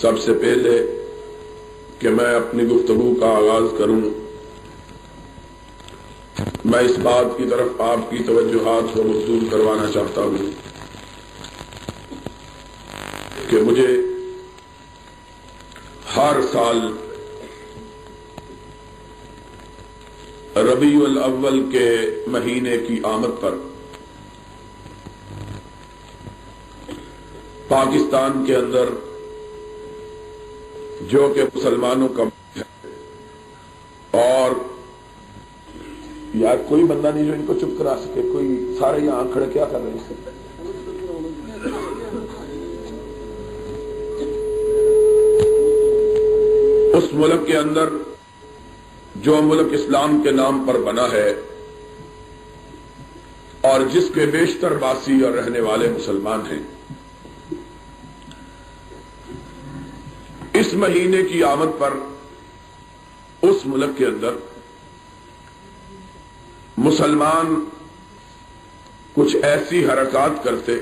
سب سے پہلے کہ میں اپنی گفتگو کا آغاز کروں، میں اس بات کی طرف آپ کی توجہات کو مبذول کروانا چاہتا ہوں کہ مجھے ہر سال ربیع الاول کے مہینے کی آمد پر پاکستان کے اندر جو کہ مسلمانوں کا ہے، اور یار کوئی بندہ نہیں جو ان کو چپ کرا سکے، کوئی سارے یہاں کھڑے کیا کر رہے ہیں؟ اس ملک کے اندر جو ملک اسلام کے نام پر بنا ہے اور جس کے بیشتر باسی اور رہنے والے مسلمان ہیں، اس مہینے کی آمد پر اس ملک کے اندر مسلمان کچھ ایسی حرکات کرتے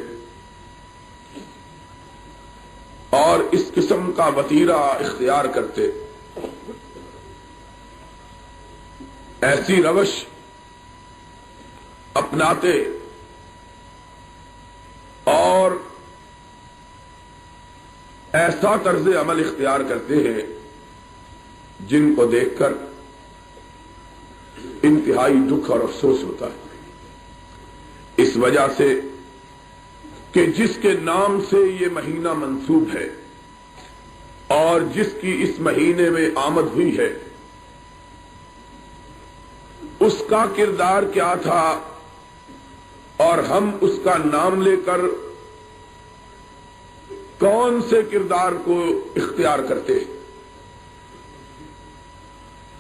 اور اس قسم کا وتیرہ اختیار کرتے، ایسی روش اپناتے اور ایسا طرز عمل اختیار کرتے ہیں جن کو دیکھ کر انتہائی دکھ اور افسوس ہوتا ہے، اس وجہ سے کہ جس کے نام سے یہ مہینہ منسوب ہے اور جس کی اس مہینے میں آمد ہوئی ہے، اس کا کردار کیا تھا اور ہم اس کا نام لے کر کون سے کردار کو اختیار کرتے ہیں۔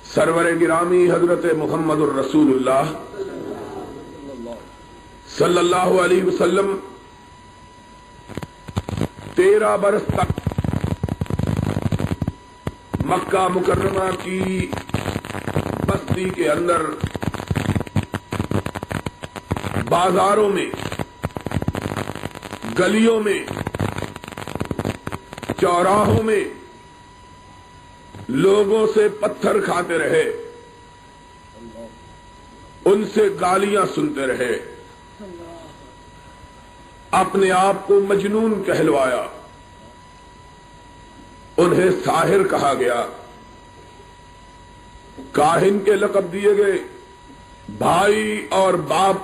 سرور گرامی حضرت محمد الرسول اللہ صلی اللہ علیہ وسلم 13 برس تک مکہ مکرمہ کی بستی کے اندر بازاروں میں، گلیوں میں، چوراہوں میں لوگوں سے پتھر کھاتے رہے، ان سے گالیاں سنتے رہے، اپنے آپ کو مجنون کہلوایا، انہیں ساحر کہا گیا، کاہن کے لقب دیے گئے، بھائی اور باپ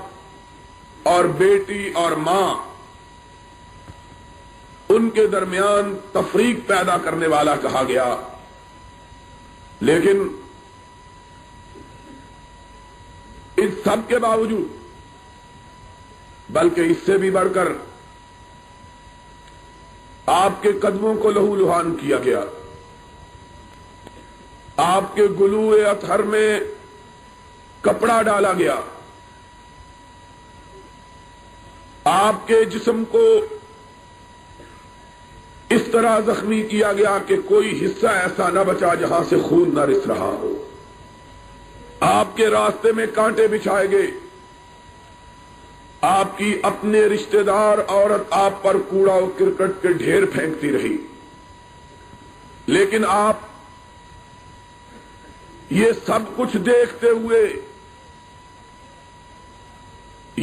اور بیٹی اور ماں، ان کے درمیان تفریق پیدا کرنے والا کہا گیا۔ لیکن اس سب کے باوجود، بلکہ اس سے بھی بڑھ کر آپ کے قدموں کو لہو لہان کیا گیا، آپ کے گلوئے اطہر میں کپڑا ڈالا گیا، آپ کے جسم کو اس طرح زخمی کیا گیا کہ کوئی حصہ ایسا نہ بچا جہاں سے خون نہ رس رہا ہو، آپ کے راستے میں کانٹے بچھائے گئے، آپ کی اپنے رشتہ دار عورت آپ پر کوڑا و کرکٹ کے ڈھیر پھینکتی رہی، لیکن آپ یہ سب کچھ دیکھتے ہوئے،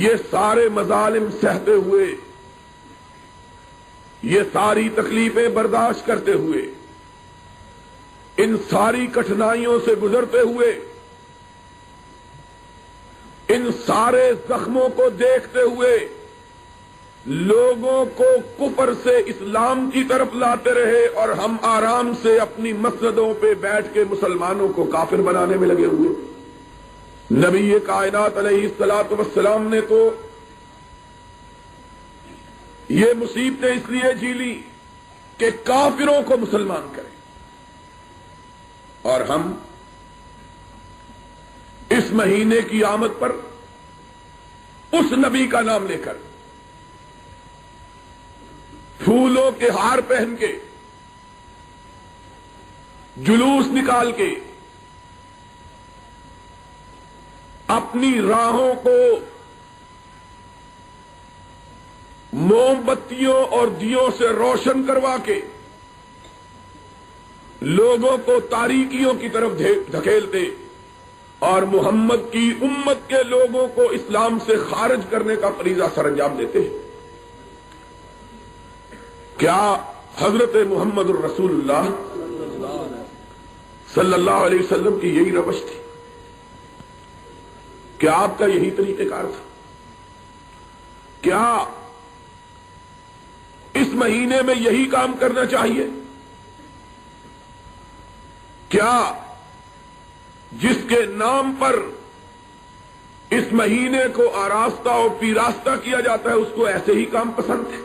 یہ سارے مظالم سہتے ہوئے، یہ ساری تکلیفیں برداشت کرتے ہوئے، ان ساری کٹھنائیوں سے گزرتے ہوئے، ان سارے زخموں کو دیکھتے ہوئے لوگوں کو کفر سے اسلام کی طرف لاتے رہے، اور ہم آرام سے اپنی مسجدوں پہ بیٹھ کے مسلمانوں کو کافر بنانے میں لگے ہوئے۔ نبی کائنات علیہ الصلوۃ والسلام نے تو یہ مصیبتیں اس لیے جھیلی کہ کافروں کو مسلمان کریں، اور ہم اس مہینے کی آمد پر اس نبی کا نام لے کر پھولوں کے ہار پہن کے، جلوس نکال کے، اپنی راہوں کو موم بتیوں اور دیوں سے روشن کروا کے لوگوں کو تاریکیوں کی طرف دھکیلتے اور محمد کی امت کے لوگوں کو اسلام سے خارج کرنے کا فریضہ سر انجام دیتے ہیں۔ کیا حضرت محمد الرسول اللہ صلی اللہ علیہ وسلم کی یہی روش تھی؟ کیا آپ کا یہی طریقہ کار تھا؟ کیا اس مہینے میں یہی کام کرنا چاہیے؟ کیا جس کے نام پر اس مہینے کو آراستہ اور پیراستہ کیا جاتا ہے اس کو ایسے ہی کام پسند ہے؟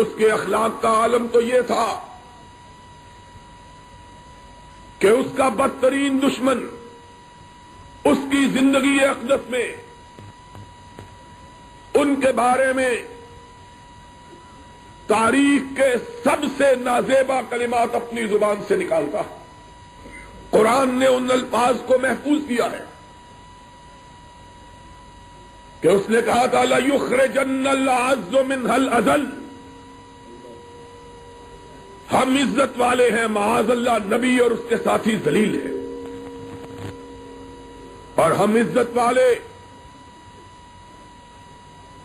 اس کے اخلاق کا عالم تو یہ تھا کہ اس کا بدترین دشمن اس کی زندگی اقدس میں ان کے بارے میں تاریخ کے سب سے نازیبا کلمات اپنی زبان سے نکالتا۔ قرآن نے ان الفاظ کو محفوظ کیا ہے کہ اس نے کہا تھا لَيُخْرِجَنَّ الْأَعَزُّ مِنْهَا الْأَذَلَّ، ہم عزت والے ہیں، معاذ اللہ نبی اور اس کے ساتھی ذلیل ہیں، اور ہم عزت والے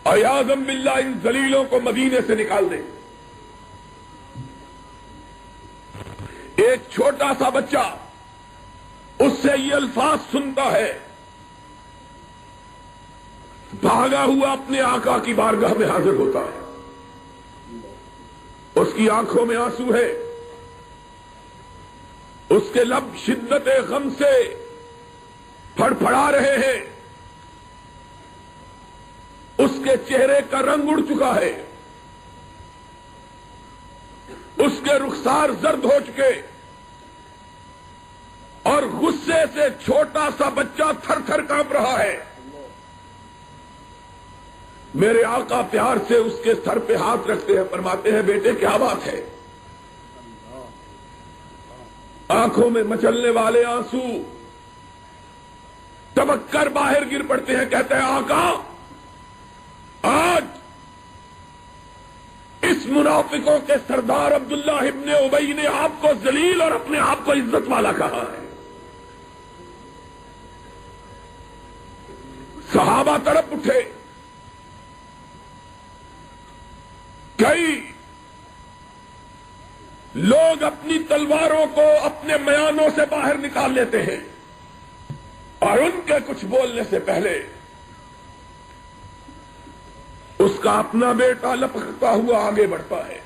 عیاذاً باللہ ان ذلیلوں کو مدینے سے نکال دیں۔ ایک چھوٹا سا بچہ اس سے یہ الفاظ سنتا ہے، بھاگا ہوا اپنے آقا کی بارگاہ میں حاضر ہوتا ہے، اس کی آنکھوں میں آنسو ہے، اس کے لب شدت غم سے پھڑپھڑا رہے ہیں، اس کے چہرے کا رنگ اڑ چکا ہے، اس کے رخسار زرد ہو چکے، اور غصے سے چھوٹا سا بچہ تھر تھر کانپ رہا ہے۔ میرے آقا پیار سے اس کے سر پہ ہاتھ رکھتے ہیں، فرماتے ہیں بیٹے کیا بات ہے؟ آنکھوں میں مچلنے والے آنسو ٹپک کر باہر گر پڑتے ہیں، کہتے ہیں آقا آج اس منافقوں کے سردار عبداللہ ابن ابی نے آپ کو ذلیل اور اپنے آپ کو عزت والا کہا ہے۔ صحابہ تڑپ اٹھے، کئی لوگ اپنی تلواروں کو اپنے میانوں سے باہر نکال لیتے ہیں اور ان کے کچھ بولنے سے پہلے اس کا اپنا بیٹا لپکتا ہوا آگے بڑھتا ہے۔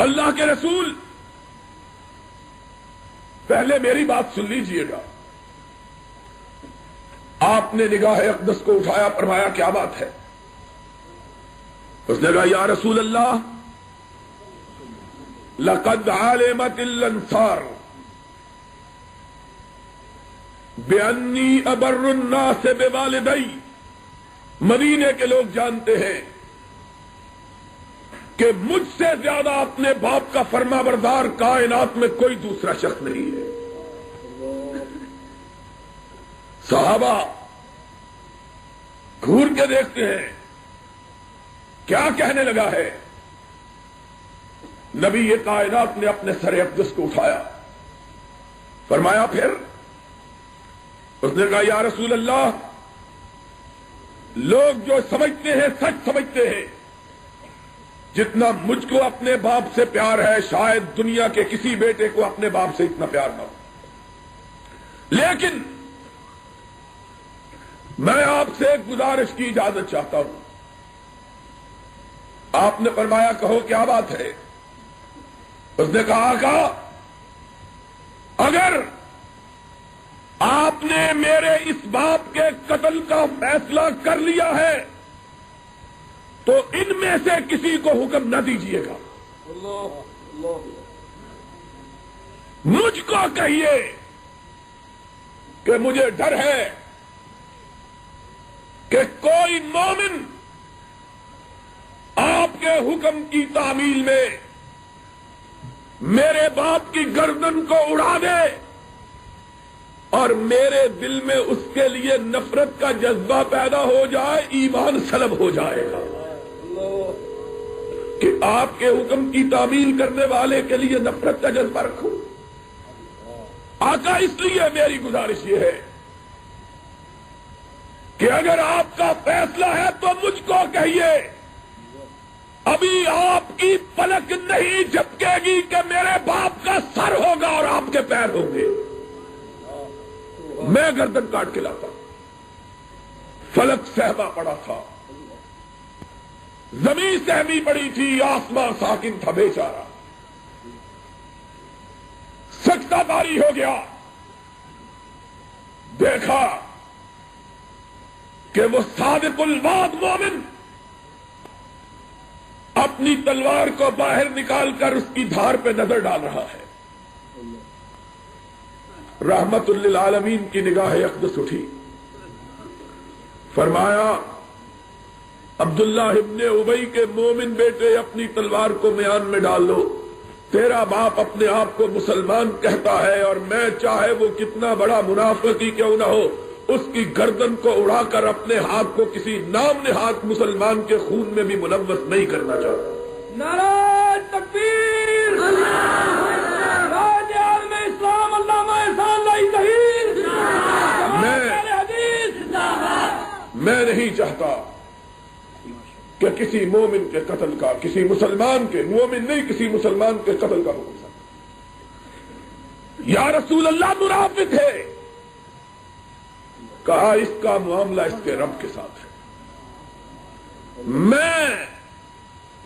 اللہ کے رسول پہلے میری بات سن لیجئے گا۔ آپ نے نگاہ اقدس کو اٹھایا، فرمایا کیا بات ہے؟ اس نے کہا یا رسول اللہ لقد علمت الانصار بانی ابر الناس بوالدی، مدینے کے لوگ جانتے ہیں کہ مجھ سے زیادہ اپنے باپ کا فرما بردار کائنات میں کوئی دوسرا شخص نہیں ہے۔ صحابہ گھور کے دیکھتے ہیں کیا کہنے لگا ہے۔ نبی یہ کائنات نے اپنے سر اقدس کو اٹھایا، فرمایا پھر؟ اس نے کہا یا رسول اللہ لوگ جو سمجھتے ہیں سچ سمجھتے ہیں، جتنا مجھ کو اپنے باپ سے پیار ہے شاید دنیا کے کسی بیٹے کو اپنے باپ سے اتنا پیار نہ ہو، لیکن میں آپ سے ایک گزارش کی اجازت چاہتا ہوں۔ آپ نے فرمایا کہو کیا بات ہے؟ اس نے کہا آقا اگر آپ نے میرے اس باپ کے قتل کا فیصلہ کر لیا ہے تو ان میں سے کسی کو حکم نہ دیجیے گا، مجھ کو کہیے کہ مجھے ڈر ہے کہ کوئی مومن آپ کے حکم کی تعمیل میں میرے باپ کی گردن کو اڑا دے اور میرے دل میں اس کے لیے نفرت کا جذبہ پیدا ہو جائے، ایمان سلب ہو جائے گا۔ کہ آپ کے حکم کی تعمیل کرنے والے کے لیے نفرت کا جذبہ رکھوں؟ آقا اس لیے میری گزارش یہ ہے کہ اگر آپ کا فیصلہ ہے تو مجھ کو کہیے، ابھی آپ کی پلک نہیں جھپکے گی کہ میرے باپ کا سر ہوگا اور آپ کے پیر ہوں گے، میں گردن کاٹ کے لاتا۔ فلک سہما پڑا تھا، زمین سہمی پڑی تھی، آسمان ساکن تھا بیچارہ، سکتہ باری ہو گیا، دیکھا کہ وہ صادق الوعد مومن اپنی تلوار کو باہر نکال کر اس کی دھار پہ نظر ڈال رہا ہے۔ رحمت للعالمین کی نگاہ اقدس اٹھی، فرمایا عبداللہ ابن ابی کے مومن بیٹے اپنی تلوار کو میان میں ڈال لو، تیرا باپ اپنے آپ کو مسلمان کہتا ہے اور میں چاہے وہ کتنا بڑا منافق ہی کیوں نہ ہو اس کی گردن کو اڑا کر اپنے ہاتھ کو کسی نام نہاد مسلمان کے خون میں بھی ملوث نہیں کرنا چاہتا۔ نعرہ تکبیر، راجعال میں اسلام، علامہ احسان لائی ظہیر، میں نہیں چاہتا کہ کسی مومن کے قتل کا، کسی مسلمان کے، مومن نہیں کسی مسلمان کے قتل کا حکم سکتا۔ یا رسول اللہ منافق ہے، کہا اس کا معاملہ اس کے رب کے ساتھ ہے۔ میں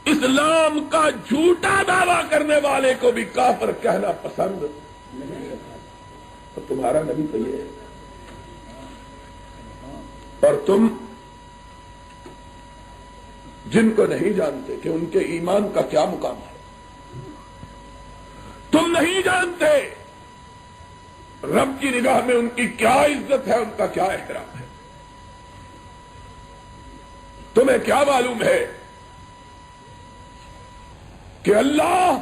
اسلام کا جھوٹا دعویٰ کرنے والے کو بھی کافر کہنا پسند نہیں، اور تمہارا نبی تو یہ ہے، اور تم جن کو نہیں جانتے کہ ان کے ایمان کا کیا مقام ہے، تم نہیں جانتے رب کی نگاہ میں ان کی کیا عزت ہے، ان کا کیا احترام ہے، تمہیں کیا معلوم ہے کہ اللہ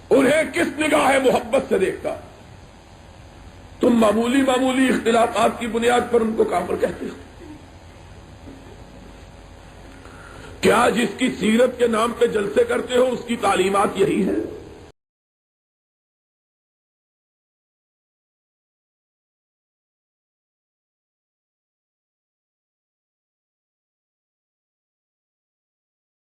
انہیں کس نگاہ محبت سے دیکھتا؟ تم معمولی معمولی اختلافات کی بنیاد پر ان کو کافر کہتے ہو۔ کیا جس کی سیرت کے نام پہ جلسے کرتے ہو اس کی تعلیمات یہی ہے؟